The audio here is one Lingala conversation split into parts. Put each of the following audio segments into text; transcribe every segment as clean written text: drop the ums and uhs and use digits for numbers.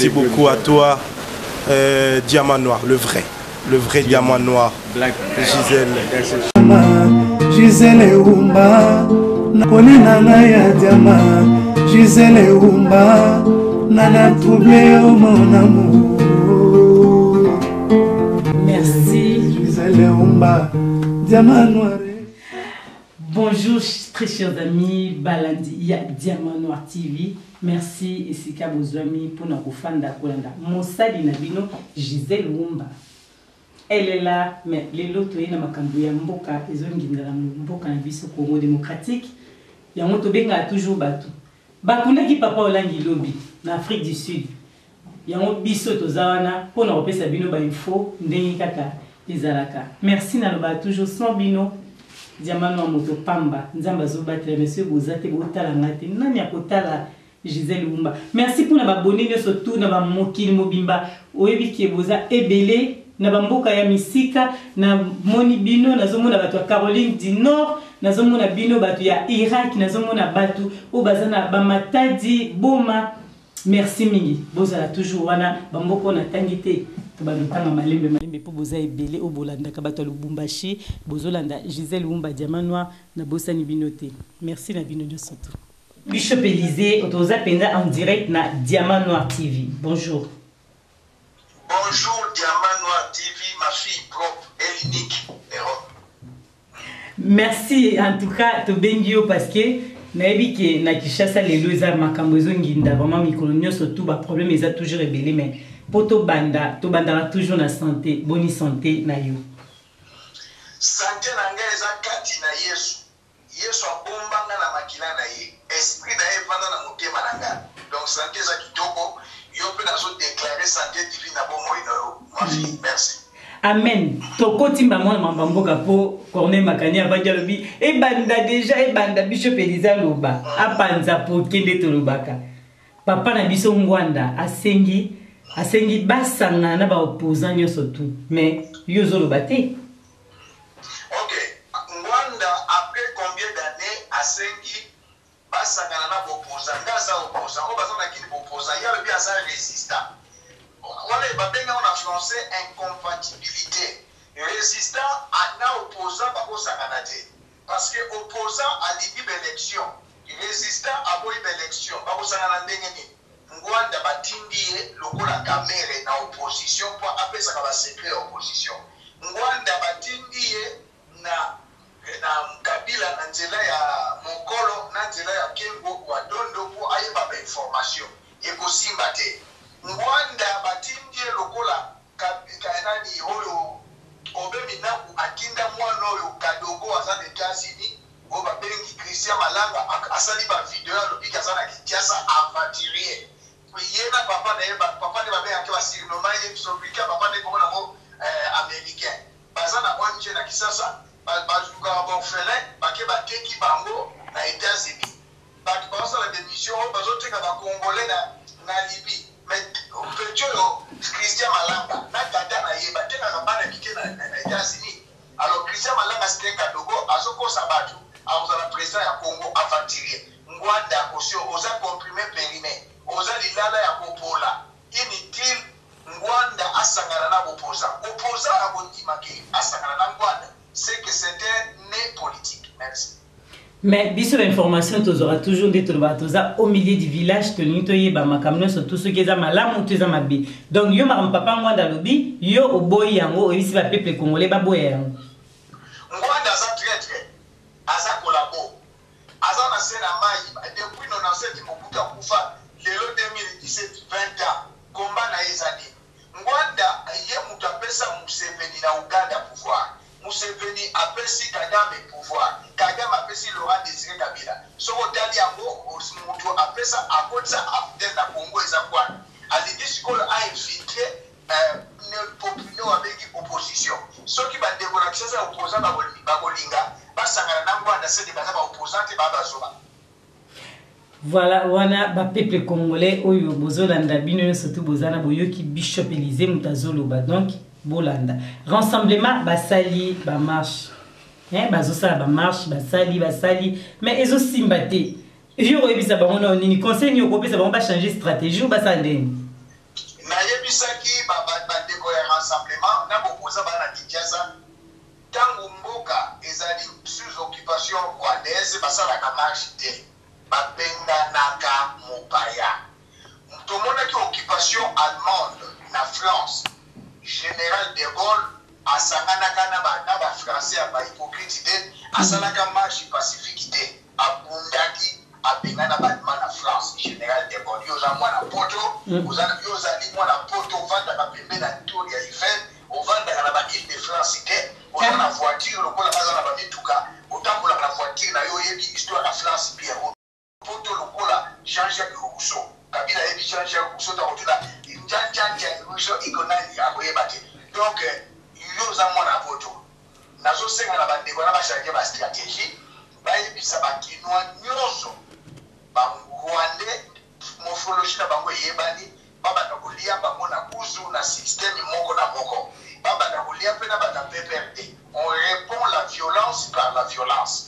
Merci beaucoup à toi, Diamant Noir, le vrai Diamant Noir. Black Gisèle. Gisèle Oumba, Nakoni Nana Diamant, Gisèle Oumba, Nana troublé mon amour. Merci. Gisèle Oumba, Diamant Noir. Bonjour très chers amis, Balandi, il y a Diamant Noir TV. Merci et c'est vos amis pour nous fanda kolanda. Mosadi Nabino, Gisèle Oumba. Elle est là, mais les lots na makambo ya mboka, ils ont ngindala mboka na biso Congo démocratique. Ya moto benga toujours batu. Bakuna ki papa olangi lobi na Afrique du Sud. Ya mo biso tozawana pour na repesa bino ba info ndenge kaka ezalaka. Merci na loba toujours sans bino. Diamant Noir moto pamba. Nzamba zo battre monsieur bozate botala ngate. Nani akotala Gisèle Oumba. Merci pour na abonné surtout na ba mokili mobimba. Oyebi ki boza ebele na bamboka ya misika na moni bino nazomona batu ya Caroline du Nord nazomona bino batu ya Irak nazomona batu o bazana ba Matadi Boma. Merci mingi bozala toujours wana bamboko na tangité to banotanga malembe po boza ebele o bolanda ka batu Lubumbashi bozolanda Gisèle Oumba Diamant Noir na bosani binoté. Merci na bino surtout. Bishop Élysée otoza penda en direct na Diamant Noir TV. Bonjour. Bonjour Diamant Noir TV, ma fille propre et unique. Merci en tout cas to bengio parce que naebi ke na Kishasa lelo eza makambo ezo nginda vraiment mikolo nyonso tout ba problème eza toujours rebelle mais poto banda to banda toujours na santé boni santé na yo. Santé na nga eza kati na Yesu. Yesu abombanga na makila na ye. Esprit na ye vanda na motema na nga. Donc santé eza kitoko. Yo peut nous déclarer santé divine à bon moyen, ma fille. Merci. Amen. Toko timba mwana mambamboka po Corneille Makani abanja lobi e banda déjà e banda Bishop Élysée loba apanza po kende to lobaka. Papa na biso ngwanda asengi basanga na ba opposant nyoso tout mais yo zo loba te. OK. Ngwanda après combien d'années asengi basanga na ba opposant ngaza opposant o bazana kini opposant ya le bien ça résistant. Voilà, on a français incompatibilité. Résistant à na opposant par sa canadien. Parce que opposant à l'idée d'élection, résistant à boy d'élection, par sa canadien. Ngwanda batindi lokola caméra na opposition pour appeler ça comme secret opposition. Ngwanda batindi na Kabila na nzela ya Mokolo na nzela ya Kengo wa Dondo pour ayeba ba information. Eko simba te. Ngwanda batindi lokola kaenani oyo obemina ku akinda mwana oyo kadogo azana États-Unis o ba bengi Christian Malanga asali ba video ya lobiki azana Kinshasa aventurier. Yena papa ne ba benga kwa surnommé ye sobrika papa ne kona mo américain. Bazana onje na kisasa bazuka ba orphelin bake bateki bango na États-Unis. Baki basa la démission bazoteka ba congolais na Libye. Mais Christian Malanga na dada na ye bateka kabana kike na États-Unis. Alors Christian Malanga c'était kadogo azoko sabatu azala président ya Congo aventurier. Ngwanda osio oza comprimé périmé oza lilala ya kopola inutile. Ngwanda asangana na opposant abondima ke asangana na Ngwanda c'est que c'était né politique. Merci. Mais biso l'information tozora toujours des toza au milieu du village to nito yeba makamno sur tout ce qui est malamu to mabe. Donc yo maram papa Ngwanda lobi yo oboyi yango oyisi ba peuple congolais ba boya yango. Ngwanda za très aza collabo. Aza na sena mai depuis 97 Mobutu kufa lelo 2017 20 ans combat na ezadi. Ngwanda ye mutu apesa Museveni na Uganda pouvoir. Museveni apesi Kagame pouvoir. Kagame apesi Laurent Désiré Kabila. So otali yango mutu apesa akotsa after na Congo eza kwa. Alidi sikolo a infiltré population avec opposition. So ki ba décoller ça opposant ba bolinga basangana na Ngwanda c'est ba opposant te ba bazoba. Voilà, wana ba peuple congolais oyo bozolanda bino surtout bozana boyoki Bishop Élysée mutazoloba donc bolanda rassemblement basali ba marche bazosala ba marche basali mais ezo simbate yo ebisa bango na nini conseil ni okopesa bango ba changer stratégie ou basala ndeni. ayebisaki bandeko ya rassemblement na bopoza bana Kinshasa tango mboka ezali sous occupation rwandaise basalaka marche te babenganaka mopaya. Tomonaki occupation allemande na France, Général de Gaulle asanganaka na ba français ya ba hypocrite te asalaka marche pacifique te abundaki abengana batma na France. Général de Gaulle yoza mwana poto yozali mwana poto ovandaka pembeni na tour ya Eiffel ovandaka na ba Île de France te oza na voiture lokola baza na bamituka otambolaka na voiture na yo oyebi histoire ya France pia poto lokola Jean-Jacques Rousseau Kabila yebi Jean-Jacques Rousseau ta otuna njanja Rousseau ikonani aboyeba te. Donc yoza mwana poto nazo senga na bandeko na bachange ba stratégie bayebisa bakinois nyonso bangwande morphologie na bango yebani babanda kolia bango na kuzu na système moko na moko babanda kolia pe na banda PPRD. On répond la violence par la violence.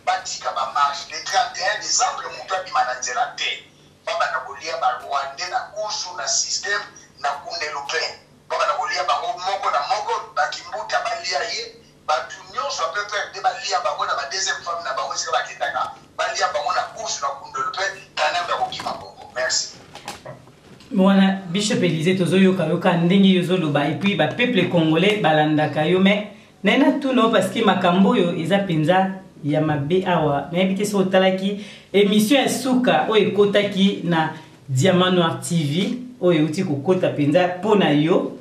Batika ba marche le 31 décembre moto bimana nzela te babanda kolia ba Rwanda na kuzu na système na kundelupe babanda kolia bango moko na moko bakimbuta balia ye batu nyonso a PPRD balia bango na ba deuxième femme na bango sika bakendaka balia bango na kuzu na kundelupe kanamba kokima bongo. Merci. Mwana Bishop Élysée tozoyoka yoka ndenge yozoloba et puis ba peuple congolais balandaka yo mais nena tuno parce que makambo yo eza penza ya mabe awa na habité so talaki émission ya suka o ekotaki na Diamant Noir TV o euti kokota penza pona yo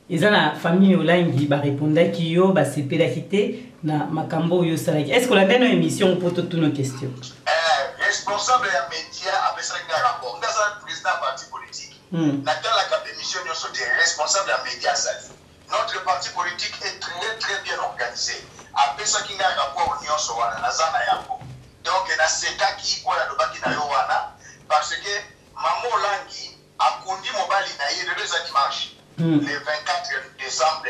eza na famille olangi ba répondaki yo ba sepelaki te na makambo yo salaki. Est-ce que la dernière émission pour toutes nos questions responsable ya média apesaki na rapport ndaza président parti politique na tala ka émission nyonso de responsable ya média sali. Notre parti politique est très bien organisé. Apesaki na rapport nyonso wana nazana yako. Donc na sekaki kwa lobaki na yo wana parce que Mamo Langi akundi mobali na ye le dimanche le 24 décembre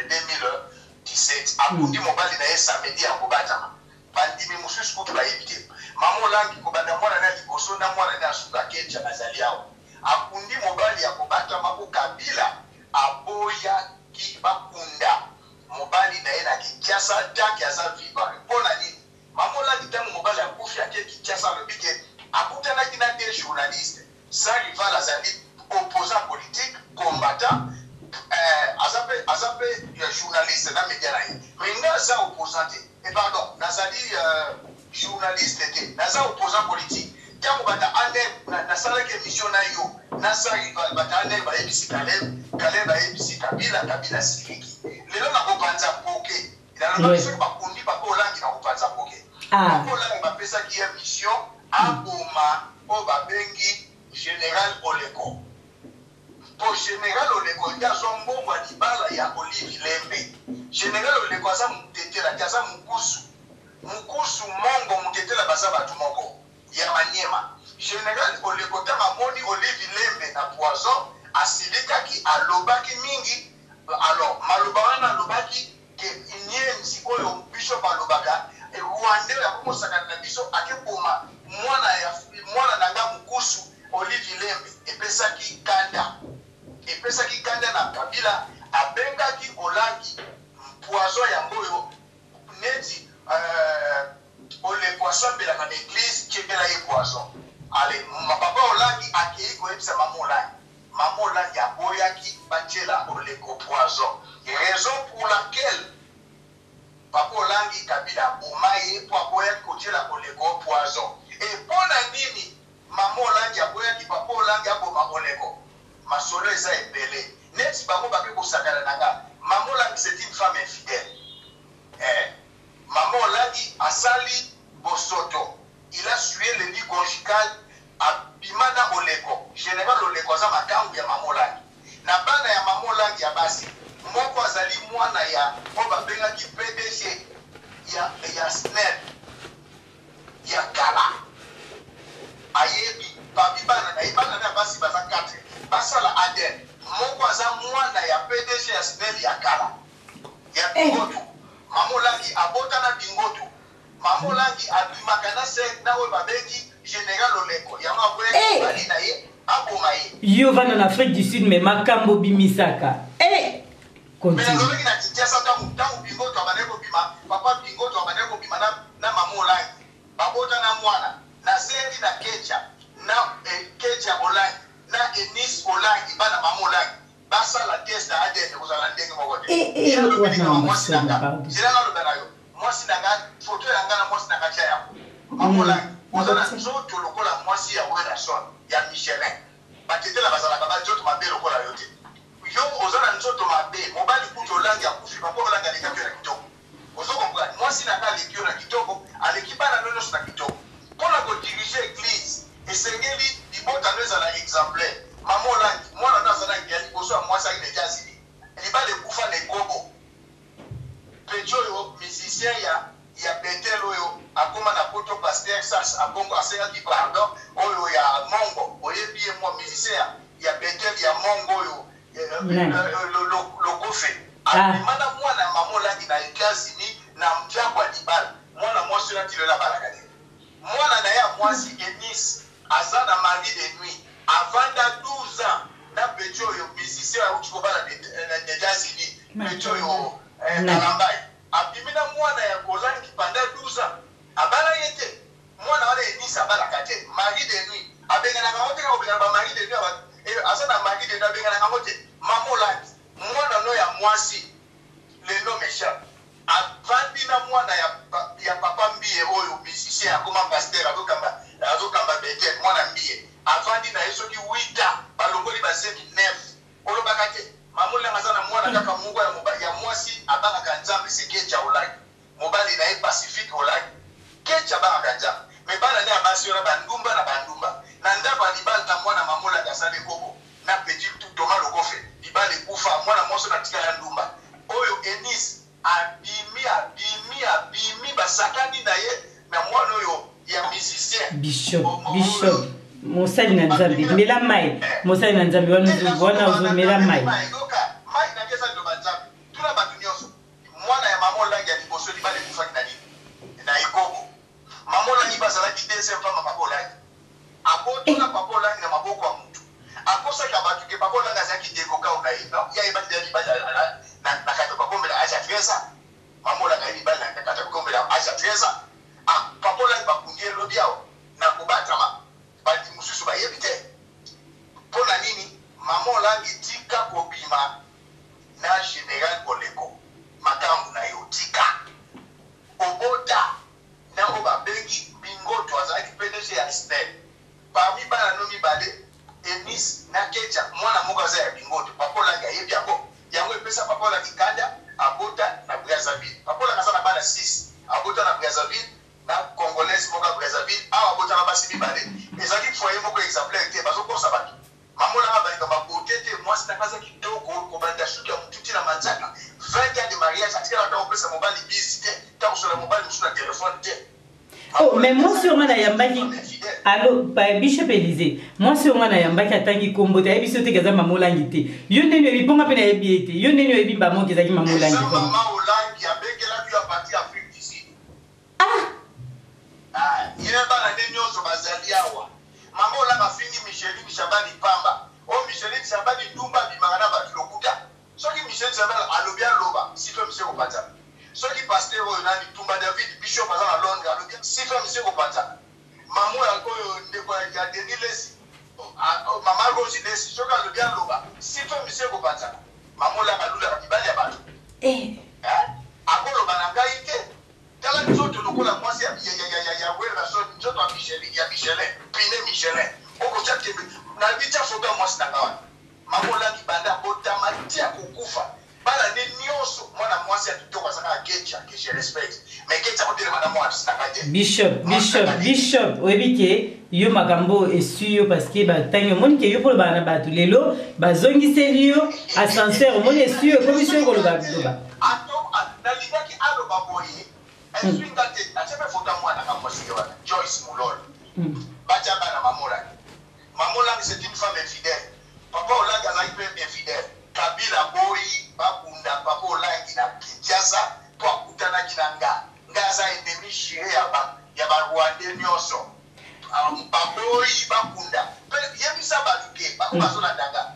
2017 akundi mobali na ye samedi ya kobata bandimi mususu kutu ba yebite Mamo Langi kobanda mwana na liboso na mwana na suka kenja nazali yao akundi mobali ya kobata mako Kabila aboya ki bakunda mobali na ye na Kinshasa tanki aza viva pona ni Mamo Langi tango mobali akufi ake Kinshasa lobike akutana kina des journalistes sans rival azali opposant politique combattant azape journaliste na média na ye mais nga za opposant et pardon nazali journaliste te naza opposant politique tango bata ane nasalaki émission na yo nasa rival bata ane ba yebisi Kaleb ba yebisi Kabila siliki lelo na kopanza poke na biso bakundi ba Olangi na kopanza poke Olangi ba pesa ki émission aboma o babengi Général Oleko. Pour Général Oleko, il y a son bon wadibala ya Olivier Lembe. Général Oleko, ça moutetela, ça mukusu. Mukusu mongo moutetela basa batu mongo. Ya maniema. Général Oleko, tama moni Olivier Lembe na poison, asilika ki alobaki mingi. Alors, malobana alobaki ke inye msikoyo bishop alobaka. Rwanda ya kumosaka na biso akeboma mwana nanga mukusu Olivier Lembe epesaki kanda na Kabila abengaki Olangi poison ya mboyo neti Oleko asambelaka na église kebela ye poison ale papa Olangi akei koyebisa Mama Olangi aboyaki batiela Oleko poison raison pour laquelle papa Olangi Kabila abomaye po aboyaki kotiela Oleko poison et pona nini Mama Olangi aboyaki papa Olangi aboma Oleko masolo eza ebele neti bango bake kosakana nanga Mama Olangi c'est une femme infidèle Mama Olangi asali bosoto il a sué le lit conjugal abimana Oleko général Oleko aza makambu ya Mama Olangi na bana ya Mama Olangi ya basi moko azali mwana ya o babengaki PDG ya SNEL ya kala ayebi babibana na ibana na basi baza 4 basala Aden moko aza mwana ya PDG ya SNEL ya kala ya Bingotu Mama Olangi abota na Bingotu Mama Olangi abimaka na se na we babengi Général Oleko ya maboye bali na ye abomaye yo vana en Afrique du Sud mais makambo bimisaka eh continue mais nazolaki na Kinshasa tangu bingo to abaneko bima papa bingo to abaneko bima na mamo langi babota na mwana na sendi na kecha na kecha olangi na Enis olangi bana mamo langi basa la test ADN kozala ndenge mokote mwasi nanga photo yanga na mwasi nanga cha yako mamo langi ozala nzoto lokola mwasi ya wera son ya Michelin batetela bazala kaba nzoto mabe lokola yote yo ozala nzoto mabe mobali kuto langi ya kufi papa langi alikapyo na kitoko ozoko kwa mwasi nanga alikyo na kitoko alikibana nono na kitoko pona ko diriger église esengeli libota neza la exemplaire mamo langi mwana nazana ya liboso ya mwasi ile jazini libale kufa na gogo pejoyo musicien ya Betel oyo akoma na poto pasteur sas abongo asenga ki pardon oyo ya Mongo oyebi mo musicien ya Betel ya Mongo oyo le kofe amana mwana mamo langi na États-Unis na mjangwa libala mwana mwasi na tilela balakade mwana na ya mwasi Enis azana mari de nuit avant da 12 ans na pejoyo musicien ya uchikobala na États-Unis pejoyo Kalambai abimina mwana ya Golangi pendant 12 ans abala yete mwana wale Enis abala kate mari de nuit abengana ngamote ka obengana ba mari de nuit asana mari de nuit abengana ngamote mamo langi mwana no ya mwasi le nom échappe avandi na mwana ya papa mbiye oyo musicien akoma pasteur azokamba Betel mwana mbiye avandi na yesoki 8 ans balongoli basemi 9 olobaka te mamula ngazana mwana kaka mungu ya mwasi abanga nzambe sekecha olaki mobali na Pacifique olaki kecha banga nzambe mebala ne abasi ora bandumba na ndaba libala na mwana mamula gasale koko na petit Thomas Lokofe libala kufa mwana moso na tikala ndumba oyo Enis abimi basakani na ye na mwana oyo ya musicien bishop mosali na nzambe mela mai mosali na nzambe wana uzo mela mai mai na kesa ndo banzambe tuna batu nyonso mwana ya mamo langi ya liboso libale kufaki na nini na ikobo mamo langi basala ki deuxième femme papa langi abotona papa langi na maboko ya mutu akosa ka batu ke papa langi azaki dekoka una ino ya ibadi ya libali na kata kwa kombe la acha treza mamo langi libali na kata kwa kombe la acha treza papa langi bakungie lobiao na kubatama bati mususu bayebite pona nini mamo langi tika kobima na General Koleko makambu na yotika obota na oba bengi bingoto azali PDG ya Stel parmi bana nomi bale Enis na Kecha mwana moga za ya bingoto papola ga yebi yako yango pesa papola kikanda abota na Brazzaville papola kasana bana 6 abota na Brazzaville na Congolais moga Brazzaville a abota na basi bibale ezali foyer moko exemplaire te bazo kosa baki mamola ngaba ngaba botete mwasi takaza kitoko ko banda shuka mtuti na manzaka 20 ans de mariage atikala ta opesa mobali bisite ta kusola mobali musuna téléphone te. Oh mais moi sur mana yambaki allo pa Bishop Elysée moi sur mana yambaki atangi kombo te biso te kaza mamola ngite yo ndeni biponga pe na yebiete yo ndeni yebi ba monki zaki mamola ngite mama olangi abekela bi apati Afrique du Sud yeba na ndenyoso bazali awa mama olanga fingi Micheline Shabani Pamba o Micheline Shabani Dumba bimangana batu lokuta soki Micheline Shabani alobia loba sife mse ko pata soki pasteur oyo nani Tumba David Bishop azana Londres alobia sife mse ko pata mama ya koyo ndeko ya Denilesi mama Rosi Lesi soki alobia loba sife mse ko pata mama olanga lula kibali ya batu akolo banangai te tala nzoto lokola mwasi ya wera so nzoto ya Michelin pine Michelin oko chake na bicha foga mwasi na kawa mamola kibanda botama tia kukufa bala ni nyoso mwana mwasi akitoka sana kecha ke respect mais kecha kodele madame mwasi na kaje bishop webike yo makambo esuyo parce que ba tanyo monike yo pour bana batu lelo bazongiseli yo ascenseur moni esuyo commission ko loba ato na libaki alo baboyi eswinga te achebe foga mwana kamwasi wana Joyce Mulolo bacha bana mamola c'est une femme infidèle papa Olangi azali pe infidèle Kabila boyi bakunda papa Olangi na Kinshasa to akutana kinanga ngaza ennemi shire ya ba Rwanda nyonso baboyi bakunda pe yebisa batu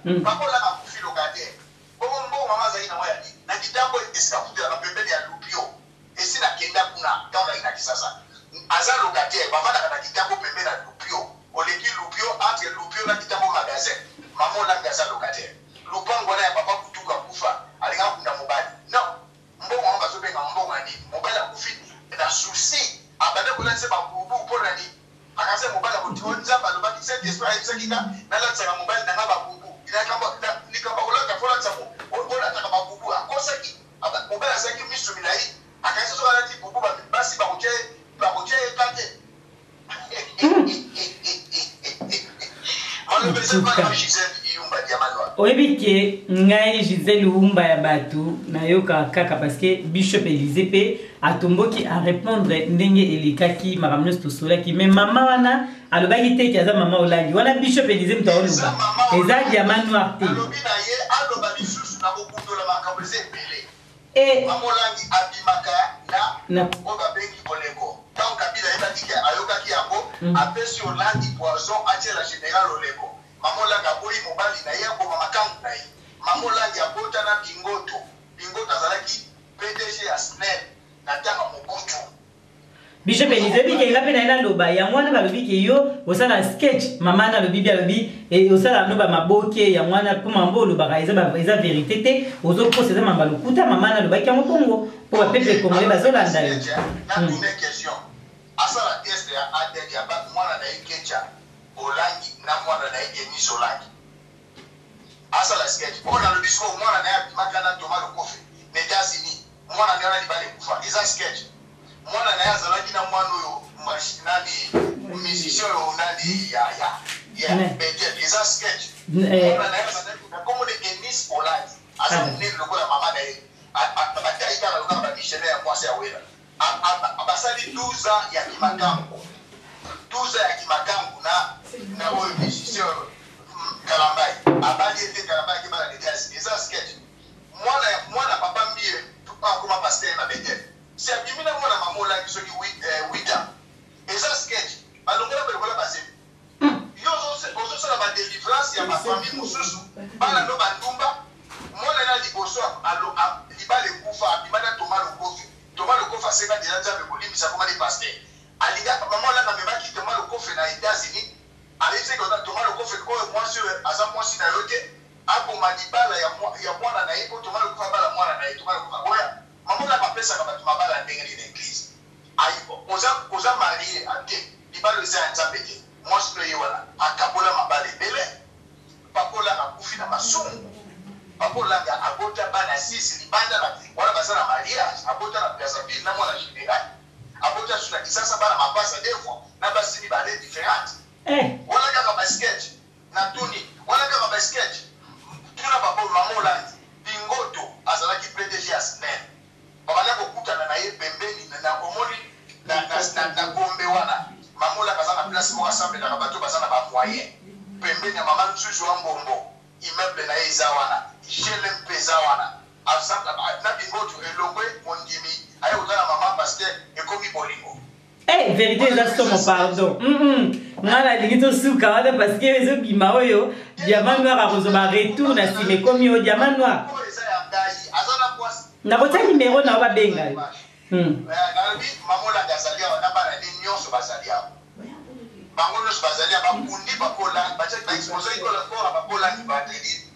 Papa là a confié locataire. Bon maman zaina moya ni. Na kitambo esikafuta na pembeni ya lupio. Esi na kenda kuna kama ina kisasa. Aza locataire papa na kitambo pembeni ya lupio. Oleki lupio entre lupio na kitambo magasin. Maman là ngaza locataire. Lupango na ya papa kutuka kufa. Alinga kunda mobali. Non. Mbongo mama zobe na mbongo ni. Mobali akufi na souci. Abade kulanse ba bubu pona ni. Akase mobali akutonza balobaki cette esprit sekika na la tsaka mobali na ba bubu. Ina kamba ni kamba olaka fola tsamo. Ola taka ba bubu akosaki. Aba mobali asaki misu milai. Akase so ala ti bubu ba basi ba kuche kate. Malo bese pa Gisèle Yumba Diamanoir. Oyebi ke ngai Gisèle Yumba ya batu na yoka kaka parce que Bishop Élysée pe atomboki a répondre ndenge elikaki makamnos to sola ki mais maman wana alobaki te ki aza maman olangi wana Bishop Élysée mtaoluba eza Diamanoir te alobi na ye aloba lisusu na bokundola makambo eza ebele maman olangi abimaka na oba bengi oleko tant kabila yebaki ke ayokaki yango apesi olangi poison atie la général oleko maman olangi aboyi mobali na ye akoma makambo na ye maman olangi abota na bingoto azalaki PDG ya SNEL na tanga mobutu Bishop Élysée bi ke ngape na ina loba ya mwana balobi ke yo osala sketch mama na lobi bia lobi et osala no ba maboke ya mwana po mambo loba eza vérité te ozo procéder mamba lokuta mama na loba ki ya mokongo po ba peuple congolais bazolanda yo na une question asala test ya ADN ya ba mwana na ikecha olangi na mwana na Denis Olangi asala sketch ona lobi so mwana na ya makana tomalo kofi États-Unis mwana na ni bale kufa eza sketch mwana na ya zalaki na mwana oyo nani musicien oyo nani ya bete eza sketch mwana na ya zalaki na comme de Denis Olangi asa mne lokola mama na ye abataika na lokola ba missionnaire ya mwasi ya wera abasali 12 ans ya kimakambo 12 ans ya kimakambo na oyo musicien Kalambai abali ete Kalambai ke bala detasi eza sketch mwana papa mbie akoma pasteur na bete si abimina mwana mamola kisoki 8 ans eza sketch balongola belokola base yo ozo sala ba délivrance ya ma famille mususu bana no bandumba mwana na liboso libale kufa abimana tomalo kofa seka déjà nzambe kolimisa koma ni pasteur alinga mamola na memaki tomalo kofa na États-Unis alise ko tomalo kofa ko mwasi aza mwasi na yote ako madibala ya mwana na yiko tomalo kofa bala mwana na yiko tomalo kofa oya mamola bapesa ka batu mabala ndenge ni église ayipo oza marié ate libalo eza nzambe te mwasi no yewana akabola mabale bele papola akufi na masumu papola nga abota bana sisi libanda na wana basana mariage abota na Brazzaville na mwana général abota suna kisasa bana mapasa defo na basini bale différente wana kaka basket na tuni wana kaka basket tuna papo mamola bingoto azalaki PDG ya SNEL babana kokutana na ye pembeni na omoni na gombe wana mamola kazana place mo assemble na bato bazana ba moyen pembeni ya mama nsusu wa mbombo immeuble na eza wana jele mpeza wana assemble na bingoto elongwe mondimi ayo utana mama pasteur ekomi bolingo vérité eza somo pardon ngana alingi tosuka wana parce que ezo bima oyo Diamant Noir akozoba retour na nsima ekomi oyo Diamant Noir nakotya nimero na yo babenga yo nalobi mamola azali awa na bana ne nyonso bazali awa bango nyonso bazali awa bakundi bakolani batiaki baexpose ikolakola bakolani bateli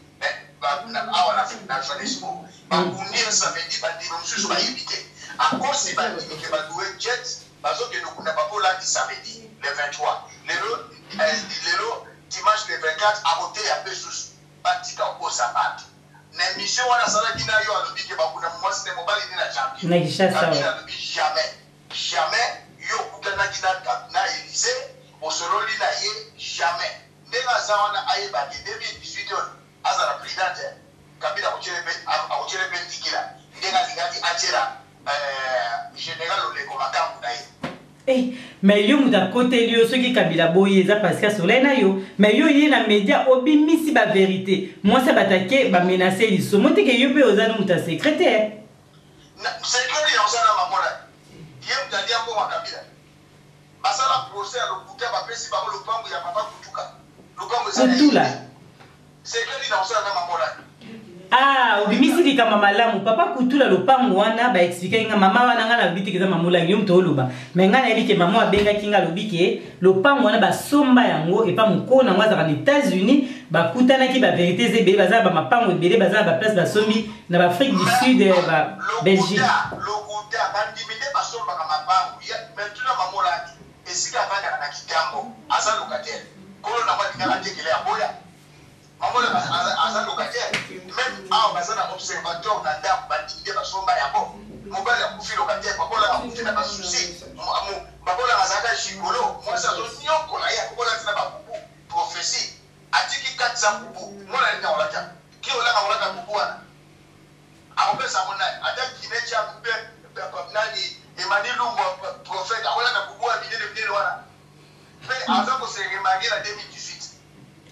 awa na johannesburg bakundi samedi bandima mosusu bayebi te akosi bandimike balouwe jet bazokende kuna bakolani samedi le 23 lelo dimanche le 24 abote ya pesusu batika okosa bato na émission wana azalaki na yo alobi ke bakuna mwasi te mobali ni na champion alobi jamais yo okutanaki na Élysée osololi na ye jamais ndenge aza wana ayebaki 2018 oyo azala présidente kabila akotele mpe ndikila ndenge alingaki atiela général oleko makambo na ye mais yo muta côté liyo soki kabila boye eza parce que soleil na yo mais yo ye na média obimisi ba vérité moi ça batake ba menacer liso monte ke yo pe oza no muta secrétaire secrétaire on sana mamola ye mutandi yango wa kabila basala procès à l'okuta ba pesi ba lopango ya papa kutuka lopango eza tout là c'est que il a aussi un maman là. Ah, obimisi di kama malamu papa kutula lopango wana ba expliquer nga mama wana nga na biti ke mama mulangi yo mto loba mais nga na eli ke mama abenga kinga lobi ke lopango wana ba somba yango et pas mukona ngwa za les États-Unis ba kutana ki ba vérité zebe baza ba mapango ebele baza ba place ba sombi na ba Afrique du Sud ba Belgique lokuta bandimite ba somba kama mapango ya maintenant mama mulangi esika vanga na kitambo asa locataire kolo na kwa dingala tekele ya boya mama asa locataire même à bazana observateur na ndako bandimite ba somba ya bo mobali ya kufi locataire bakola ba kufi na ba souci bakola azaka shikolo moi ça zo nyoko la ya kola tina ba bubu prophétie atiki 400 bubu mona nina olata ki olaka olata bubu wana akopesa mona ataki kinecha mpe nani Emmanuel Lungo prophète olaka bubu a bidele wana mais avant que c'est remarqué en 2018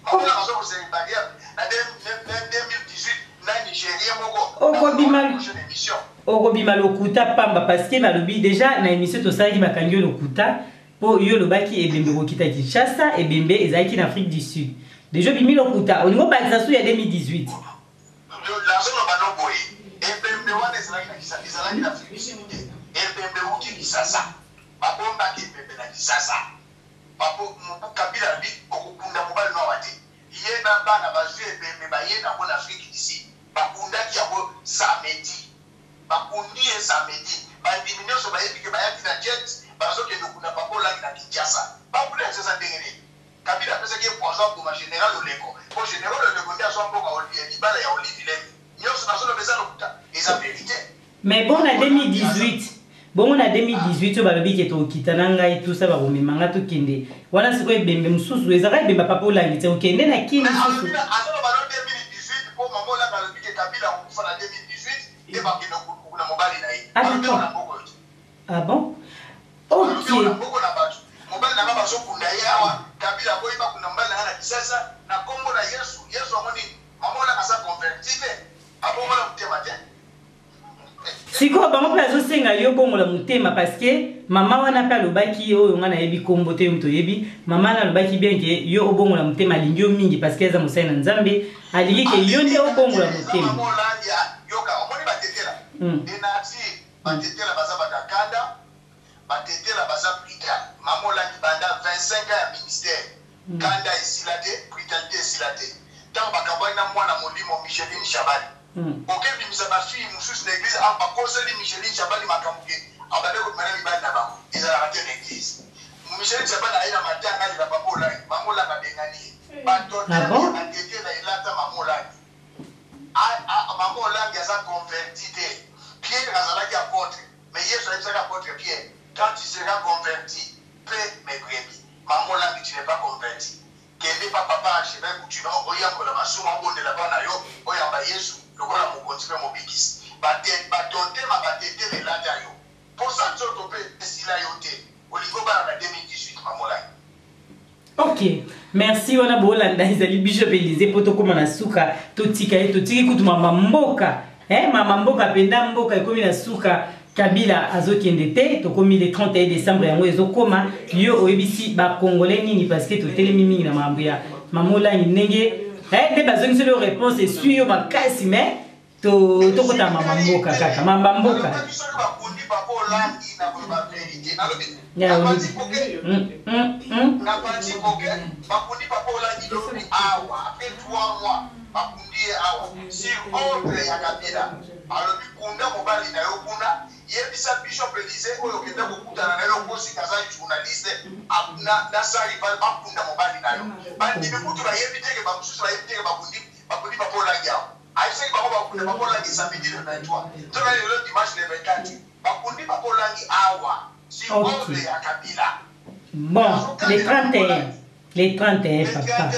on a raison que c'est remarqué en 2018 na Nigeria moko okobima lokuta pamba parce que balobi déjà na émission tosalaki bakangi lokuta po yo lobaki ebembe kokita Kinshasa ebembe ezalaki na Afrique du Sud déjà bimi lokuta olingo bakisa su ya 2018 la zone bano boy ebembe wana ezalaki na Afrique du Sud ebembe uki Kinshasa babomba ki ebembe na Kinshasa papo Kabila bi okukunda mobali no wate yena bana bazwe ebembe bayena ko na Afrique du Sud bakunda ki yabo samedi bakundie samedi bandimine so bayebi ke bayaki na jet bazoke ndokuna papola na Kinshasa bakunda sasa ndengene Kabila pesa ke poison pour ma général Oleko pour général Oleko ndia so mboka Olivier Dibala ya Olivier nyoso na solo pesa lokuta eza vérité mais bon na 2018 bon on a 2018 balobi ke to kitana ngai tout ça ba komemanga to kende wana siko ebembe mususu ezaka ebemba papola ngite okende na kini mususu azolo balo 2018 pour mamola balobi ke Kabila okufa na 2018 et ba kino kuna mobali na ye ah bon ok mobali na ba so kunda yawa Kabila boy ba kuna mobali na Kinshasa na Kongo na Yesu amoni mamola kasa convertible abongola mutema te siko bango pe azosenga yo bongola mutema parce que mama wana pe alobaki oyo nga na yebi kombo te mto yebi mama na alobaki bien ke yo obongola mutema alingi yo mingi parce que eza mosali na Nzambe alingi ke yo nde obongola mutema yoka omoni batetela denati batetela baza bakakanda batetela baza prita mamola ki banda 25 ans ya ministère kanda esilate pritalité esilate tant bakabwana mwana molimo Micheline Shabani ok bimisa ba fille mususu na église en pas conseiller Micheline Shabani makamuke abale ko mena libani na bango ezala raté l'église Micheline Shabani aina matanga li la papola mamola ka bengani batotela batetela ilata mamola mamola ngaza converti Pierre azalaki apôtre mais Yesu azalaki apôtre Pierre quand tu seras converti paix mes brebis mamola tu n'es pas converti kende pa papa achebe kutina oyambola masuma bondela bana yo oyamba Yesu lokola mokonzi pe mobikisi batontema batetele lata yo posa nzoto pe esila yo te olingo bana na 2018 mamola. Ok, merci wana bolanda ezali Bishop Elise poto koma na suka totika totiki kutu mama mboka mama mboka penda mboka ekomi na suka Kabila azokende te tokomi le 31 décembre yango ezokoma yo oyebisi ba congolais nini parce que totelemi mingi na mambo ya mamola ndenge de bazongi solo réponse est sûr yo makasi mais to kota mama mboka kaka mama mboka ya oui na parti poke bakundi papola ngilobi awa après 3 mois bakundi awa si ordre ya Kabila alobi kunda mobali na yo kuna yebisa Bishop Elise oyo kende kokutana na yo kosi kaza journaliste na sali bakunda mobali na yo bandi bikutu ba yebiteke ba mususu ba yebiteke bakundi papola yao aiseki bako bakunda papola ngi samedi le 23 tona le dimanche le 24 bakundi papola ngi awa si ordre ya Kabila. Bon, les 31 papa.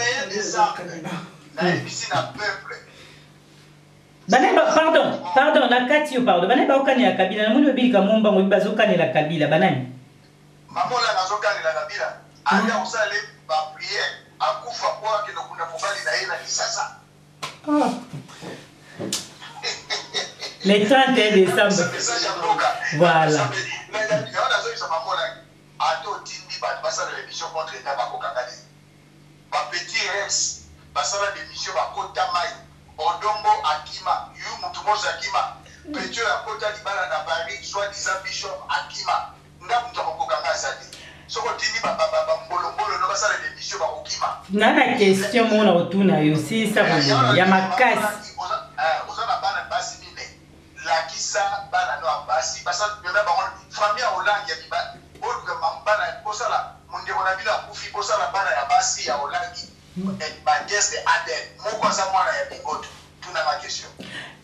Pardon, na kati pardon. Banani ba okani ya Kabila na mundu bili kamomba ngo bazokani la Kabila banani. Mamola bazokani la Kabila. Aya usale ba prière akufa kwa kino kuna mobali na yena Kinshasa. Les 31 décembre. Voilà. Ato tindi ba passer l'émission contre État ba kokangani. Ba petit Rex basala d'émission bakota mai odongo akima yu mutu moza akima petio ya kota libala na Paris soit disant bishop akima nga mutu akokanga azali soko tindi mbolo no basala d'émission bakokima nana question mona otuna yo si ça ya makasi ozana bana basi mine lakisa bana no basi basala bemba bango famille Hollande ya biba oluka mambana kosala mondeko na bila kufi kosala bana ya basi ya Hollande bageste adel moko za mwana ya bigoto tuna ma question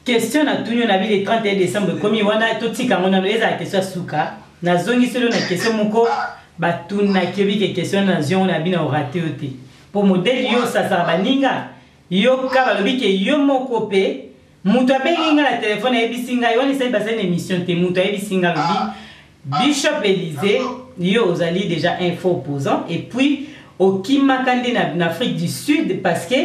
question na tunyo na bile 31 décembre komi wana totika ngona leza question suka na zongi selo na question moko batuna kebi ke question na zion na bina oraté ote pour modèle yo ça baninga yo ka balobi ke yo moko pe mutu abengi nga la téléphone ebisinga yo ni sai basane émission te mutu ebisinga lobi Bishop Élysée yo ozali déjà info opposant et puis okima kande na Afrique du Sud parce que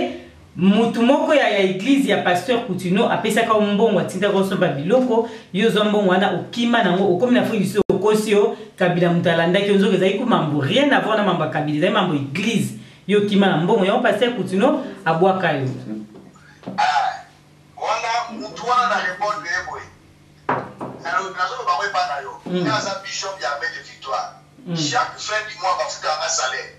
mutu moko ya église ya pasteur Coutinho apesaka mbongo atinda ko somba biloko yo zombongo wana okima nango okomi na Afrique du Sud okosio kabila mutalanda ki onzo kezai ku mambo rien à voir na mambo kabila zai mambo église yo kima na mbongo ya pasteur Coutinho abwaka yo wana mutu wana na répondre eboy nazo ba we pana yo ngaza bishop ya Armée de Victoire chaque fin du mois va fuka un salaire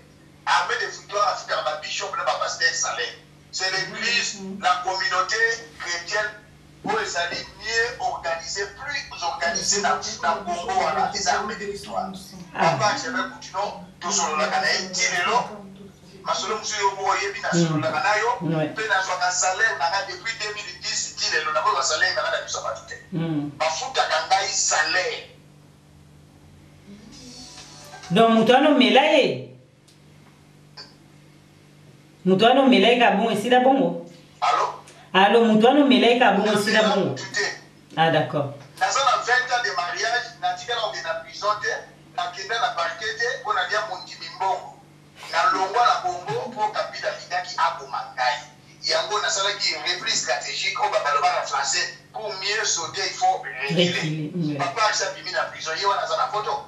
Armée de Victoire afrika ba bishop na ba pasteur salaire c'est l'église la communauté chrétienne où les alliés mieux organisés plus organisés dans Congo wana les Armées de Victoire papa je vais continuer tout sur la canal tilelo masolo msuyo mo yebi na sur la canal yo pe na so ka salaire na depuis 2010 tilelo na ko salaire na na biso batute bafuta kangai salaire donc mutano melaye mutano melaye ka bon ici da bongo allô mutano melaye ka bon ici da bongo ah d'accord dans un 20 ans de mariage na tikala on na prison te na kenda na parquet te pour na dia monti mimbongo na longwa na bongo pour kabila lidaki abomangai yango na sala qui reprise stratégique au babaloba en français pour mieux sauter il faut réguler papa ça bimi na prison yewa na za photo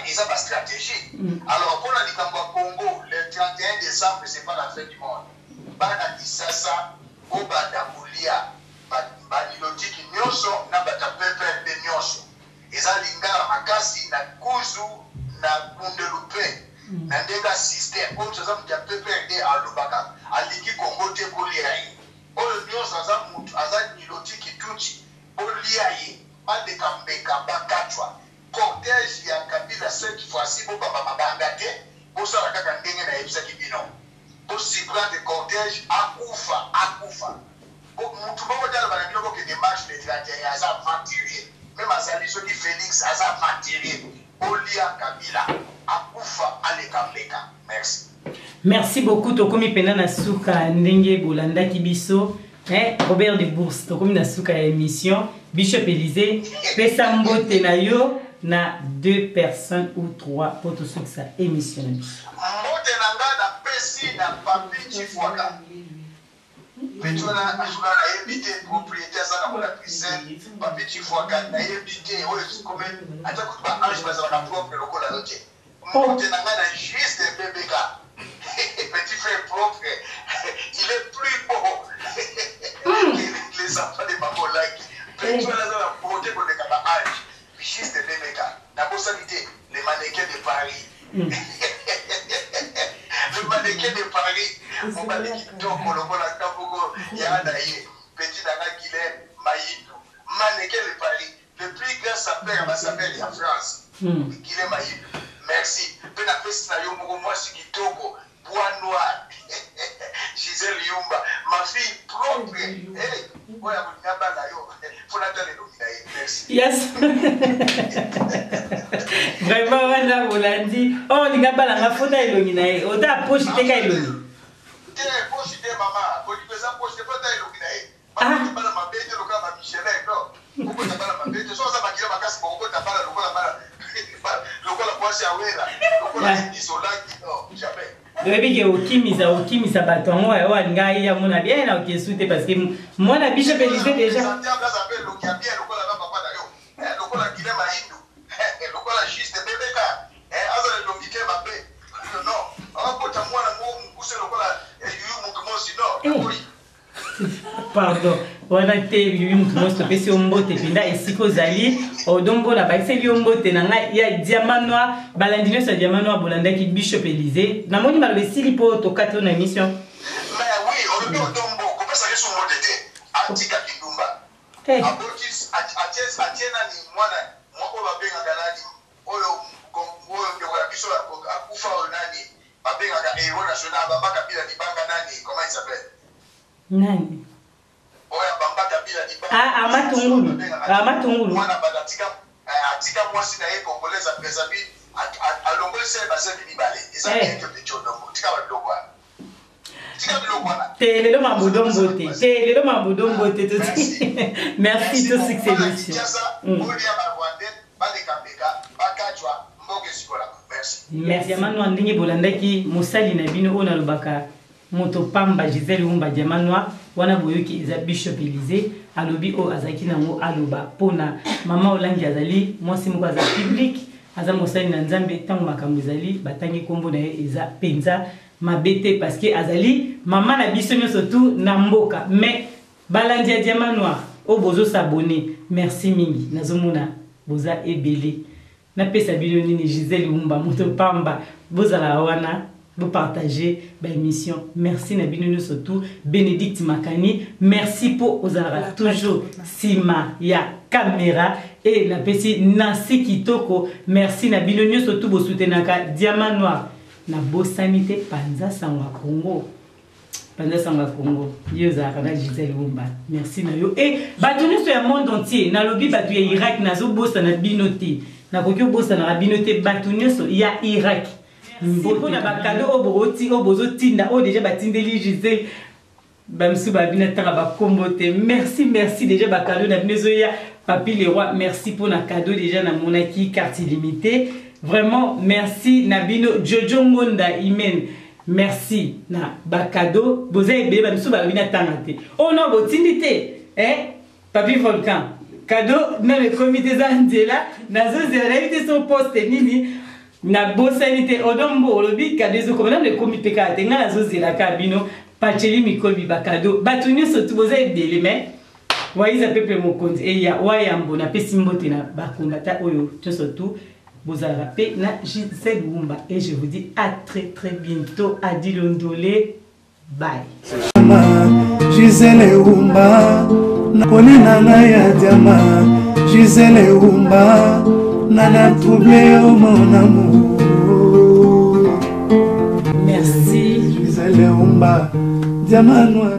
et ça pas stratégie alors pour la likambo Congo le 31 décembre c'est pas la fin du monde bana disasa au badabulia balilotiki nyoso na batapepe de nyoso eza lingala makasi na kuzu na kundelupe na ndenga système comme ça ça pepe alubaka aliki Congo te koliai oyo nyoso aza mutu aza nilotiki tuchi koliai bande kambeka bakatwa cortège ya kabila cette fois-ci bo baba mabanga te bo sala kaka ndenge na ebisa kibino bo sikra de cortège akufa bo mutu bo dala bana biloko ke démarche de 31 aza matériel même azali soki Félix aza matériel olia kabila akufa alekambeka merci merci beaucoup tokomi pena na suka ndenge bolanda kibiso Robert de Bourse tokomi na suka ya émission Bishop Élysée pesa mbote na yo na 2 personnes ou 3 pour tout ce ça émission mbote na nga na pesi na papi chifwaka petona asula na yebite propriétaire ça na la piscine papi chifwaka na yebite oyo comme ata kuba ange bazala na propre lokola lote mbote na nga na juste BBK petit frère propre il est plus beau les enfants de Mamolaki petona za la proté pour les kaba ange juste BBK la possibilité les mannequins de Paris le mannequin de Paris mon mannequin donc lokola kaboko ya naye petit danga Guilhem Maïdou mannequin de Paris le plus grand sapeur va s'appeler en France Guilhem Maïdou merci pe na pesi na yo moko mwasi kitoko bois noir Gisèle Yumba ma fille propre oya kunyamba na yo fona tale domina merci yes vraiment wana bolandi oh linga bala nga fona elongi na ye ota poche te ka elongi te poche te mama ko dipesa poche te pata elongi na ye ba bala mabete loka ba Michelin no ko ta bala mabete so za makira makasi ko ta bala lokola poche awela lokola isolaki no jamais Rebige okimisa bato yango oyo alingai ya mona bien na okesute parce que mwana Bishop Élysée déjà lokola Guilhem Maïdou lokola juste BBK azala longike mabe non akota mwana ngo mukuse lokola yu mutu mosi no pardon. Wana te lui mutumo stoppé sur mbote pinda esiko zali odombo na ba seli mbote na ngai ya Diamant Noir balandino sa Diamant Noir bolanda ki Bishop Élysée na moni malobe sili po to kato na émission. Mais oui, odombo ko pesa ke sur mbote te antika kidumba. Abotis atiena ni mwana mwako babenga kanadi oyo oyo biso akufa onani babenga ka héros national baba kabila dibanga nani comment il s'appelle? Nani? Amatungulu. Mwana badatika atika mwasi na ye kongoleza pesa bi alongolese base bibale. Eza bien que chodombo. Tika badogwa. Tika bilogwa. Telelo mabudombo te. Telelo mabudombo te tout. Merci tout succès monsieur. Merci Diamant Noir ndenge bolandaki mosali na bino ona lobaka moto pamba Gisèle Wumba Diamant Noir wana boyoki eza Bishop Élysée alobi o azaki nango aloba pona mama olangi azali mwasi moko aza public aza mosali na nzambe tango makambo ezali batangi kombo na ye eza penza mabete parce que azali mama na biso nyonso tout na mboka mais balandi ya Diamant Noir o bozo s'abonner merci mingi nazomona boza ebele na pesa bino nini Gisèle Wumba moto pamba bozala wana vous partagez l'émission. Merci Nabino surtout Bénédicte Makani. Merci pour aux arabes toujours Sima ya caméra et la petite Nancy Kitoko. Merci Nabino surtout pour soutenir Diamant Noir. Na bosanité Panza Sangwa Congo. Panza Sangwa Congo. Dieu Zara Gisèle Wumba. Merci Nayo et batonu sur le monde entier. Na lobby batu ya Irak nazo bossa na binoté. Na kokyo bossa na binoté batonu so ya Irak. Pour na bakado oboroti obozo tinda o déjà batindeli Gisèle bamsu babina tanga ba kombote merci déjà bakado na binezoya papi le roi merci pour na cadeau déjà na monaki carte illimitée vraiment merci Nabino Jojo Ngonda Imen merci na bakado boza ebe bamsu babina tanga te oh non botindité papi Volcan cadeau dans le comité Zandela nazo zéro son poste nini na bosanité odombo olobi kadezo comme le comité ka tenga na zozela kabino pacheli mikobi bakado batunyo sotu boza ebele mais waiza peuple mokonzi et ya wayambo na pesimbote na bakombata oyo surtout boza rapé na Gisèle Wumba et je vous dis à très bientôt à Dilondolé bye Gisèle Wumba na kolina na ya Diamant Gisèle Wumba Nana troublé au mon amour. Merci. Gisèle Wumba, Diamant Noir.